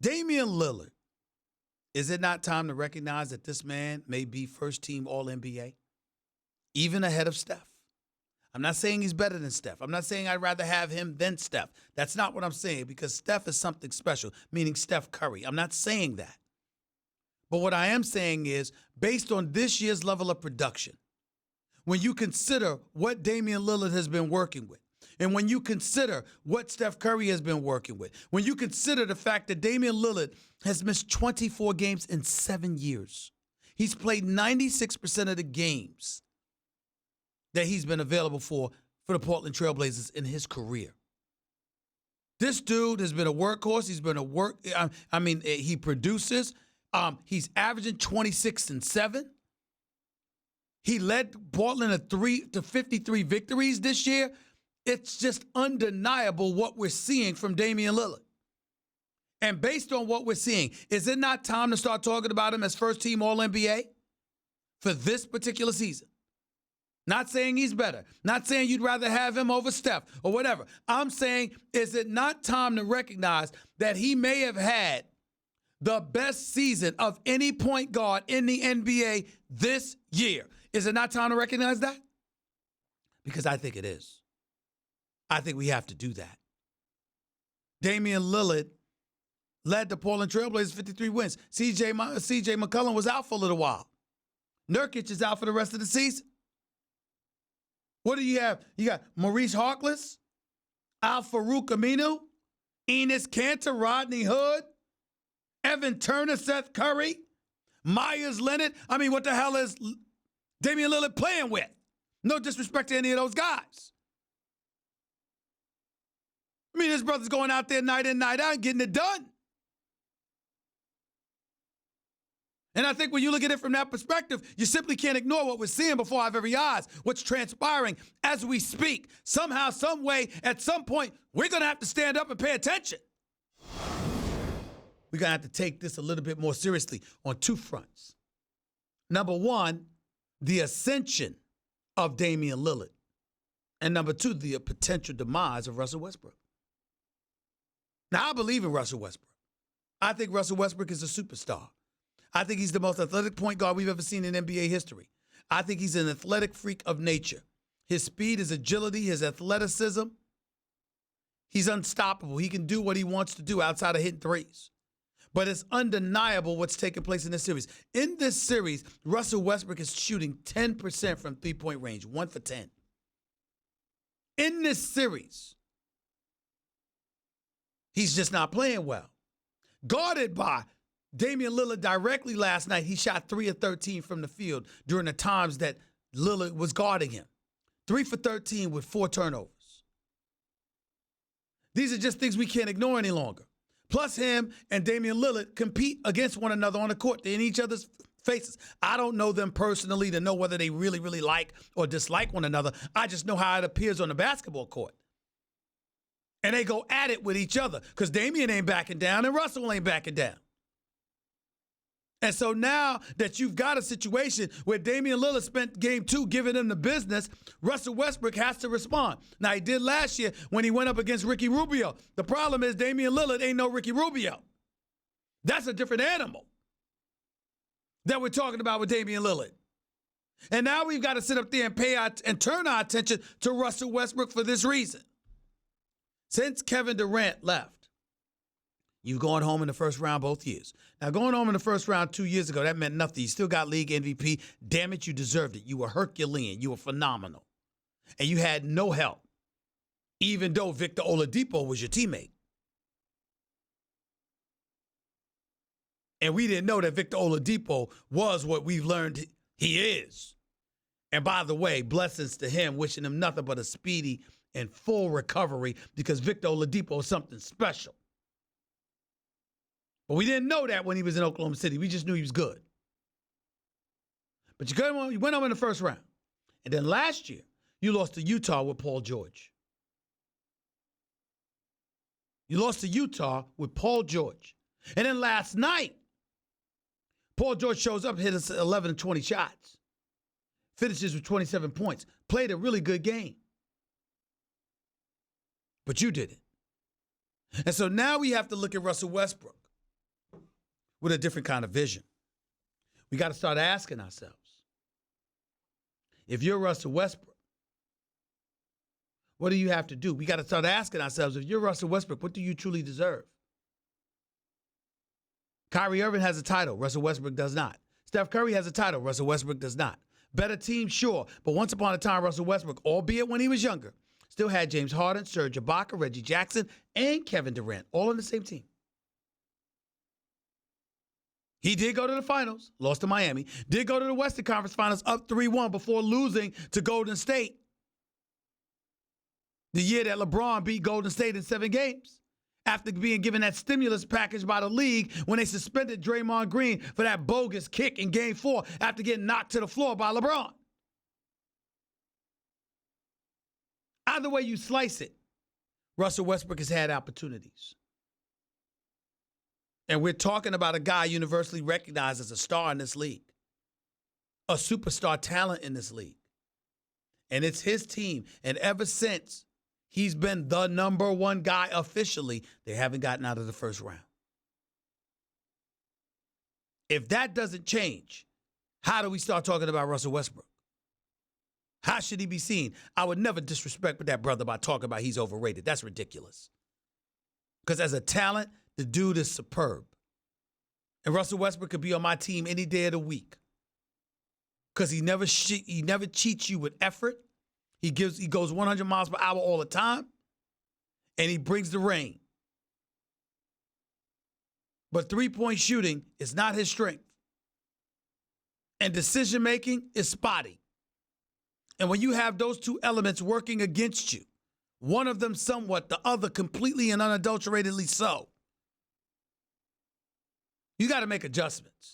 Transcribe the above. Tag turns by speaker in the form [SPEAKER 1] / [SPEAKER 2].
[SPEAKER 1] Damian Lillard, is it not time to recognize that this man may be first-team All-NBA, even ahead of Steph? I'm not saying he's better than Steph. I'm not saying I'd rather have him than Steph. That's not what I'm saying, because Steph is something special, meaning Steph Curry. I'm not saying that. But what I am saying is, based on this year's level of production, when you consider what Damian Lillard has been working with, and when you consider what Steph Curry has been working with, when you consider the fact that Damian Lillard has missed 24 games in 7 years, he's played 96% of the games that he's been available for the Portland Trailblazers in his career. This dude has been a workhorse. He's been he produces. He's averaging 26 and 7. He led Portland to 53 victories this year. It's just undeniable what we're seeing from Damian Lillard. And based on what we're seeing, is it not time to start talking about him as first-team All-NBA for this particular season? Not saying he's better. Not saying you'd rather have him over Steph or whatever. I'm saying, is it not time to recognize that he may have had the best season of any point guard in the NBA this year? Is it not time to recognize that? Because I think it is. I think we have to do that. Damian Lillard led the Portland Trailblazers 53 wins. CJ McCollum was out for a little while. Nurkic is out for the rest of the season. What do you have? You got Maurice Harkless, Al-Farouq Aminu, Enes Kanter, Rodney Hood, Evan Turner, Seth Curry, Myers Leonard. I mean, what the hell is Damian Lillard playing with? No disrespect to any of those guys. I mean, his brother's going out there night in, night out and getting it done. And I think when you look at it from that perspective, you simply can't ignore what we're seeing before our very eyes, what's transpiring as we speak. Somehow, some way, at some point, we're going to have to stand up and pay attention. We're going to have to take this a little bit more seriously on two fronts. Number one, the ascension of Damian Lillard. And number two, the potential demise of Russell Westbrook. Now, I believe in Russell Westbrook. I think Russell Westbrook is a superstar. I think he's the most athletic point guard we've ever seen in NBA history. I think he's an athletic freak of nature. His speed, his agility, his athleticism, he's unstoppable. He can do what he wants to do outside of hitting threes. But it's undeniable what's taking place in this series. In this series, Russell Westbrook is shooting 10% from three-point range, 1 for 10. In this series, he's just not playing well. Guarded by Damian Lillard directly last night, he shot 3 of 13 from the field during the times that Lillard was guarding him. 3 for 13 with 4 turnovers. These are just things we can't ignore any longer. Plus, him and Damian Lillard compete against one another on the court. They're in each other's faces. I don't know them personally to know whether they really, really like or dislike one another. I just know how it appears on the basketball court. And they go at it with each other because Damian ain't backing down and Russell ain't backing down. And so now that you've got a situation where Damian Lillard spent game 2 giving them the business, Russell Westbrook has to respond. Now, he did last year when he went up against Ricky Rubio. The problem is Damian Lillard ain't no Ricky Rubio. That's a different animal that we're talking about with Damian Lillard. And now we've got to sit up there and turn our attention to Russell Westbrook for this reason. Since Kevin Durant left, you've gone home in the first round both years. Now, going home in the first round 2 years ago, that meant nothing. You still got league MVP. Damn it, you deserved it. You were Herculean. You were phenomenal. And you had no help, even though Victor Oladipo was your teammate. And we didn't know that Victor Oladipo was what we've learned he is. And by the way, blessings to him, wishing him nothing but a speedy and full recovery because Victor Oladipo is something special. But we didn't know that when he was in Oklahoma City. We just knew he was good. But you went home in the first round. And then last year, you lost to Utah with Paul George. You lost to Utah with Paul George. And then last night, Paul George shows up, hit us 11 and 20 shots. Finishes with 27 points. Played a really good game. But you didn't. And so now we have to look at Russell Westbrook. with a different kind of vision. We got to start asking ourselves, if you're Russell Westbrook, what do you have to do? We got to start asking ourselves, if you're Russell Westbrook, what do you truly deserve? Kyrie Irving has a title. Russell Westbrook does not. Steph Curry has a title. Russell Westbrook does not. Better team, sure. But once upon a time, Russell Westbrook, albeit when he was younger, still had James Harden, Serge Ibaka, Reggie Jackson, and Kevin Durant, all on the same team. He did go to the finals, lost to Miami. Did go to the Western Conference Finals up 3-1 before losing to Golden State the year that LeBron beat Golden State in 7 games after being given that stimulus package by the league when they suspended Draymond Green for that bogus kick in Game 4 after getting knocked to the floor by LeBron. Either way you slice it, Russell Westbrook has had opportunities. And we're talking about a guy universally recognized as a star in this league, a superstar talent in this league. And it's his team. And ever since he's been the number one guy officially, they haven't gotten out of the first round. If that doesn't change, how do we start talking about Russell Westbrook? How should he be seen? I would never disrespect that brother by talking about he's overrated. That's ridiculous. Because as a talent, the dude is superb. And Russell Westbrook could be on my team any day of the week. Because he never cheats you with effort. He goes 100 miles per hour all the time. And he brings the rain. But three-point shooting is not his strength. And decision-making is spotty. And when you have those two elements working against you, one of them somewhat, the other completely and unadulteratedly so, you got to make adjustments.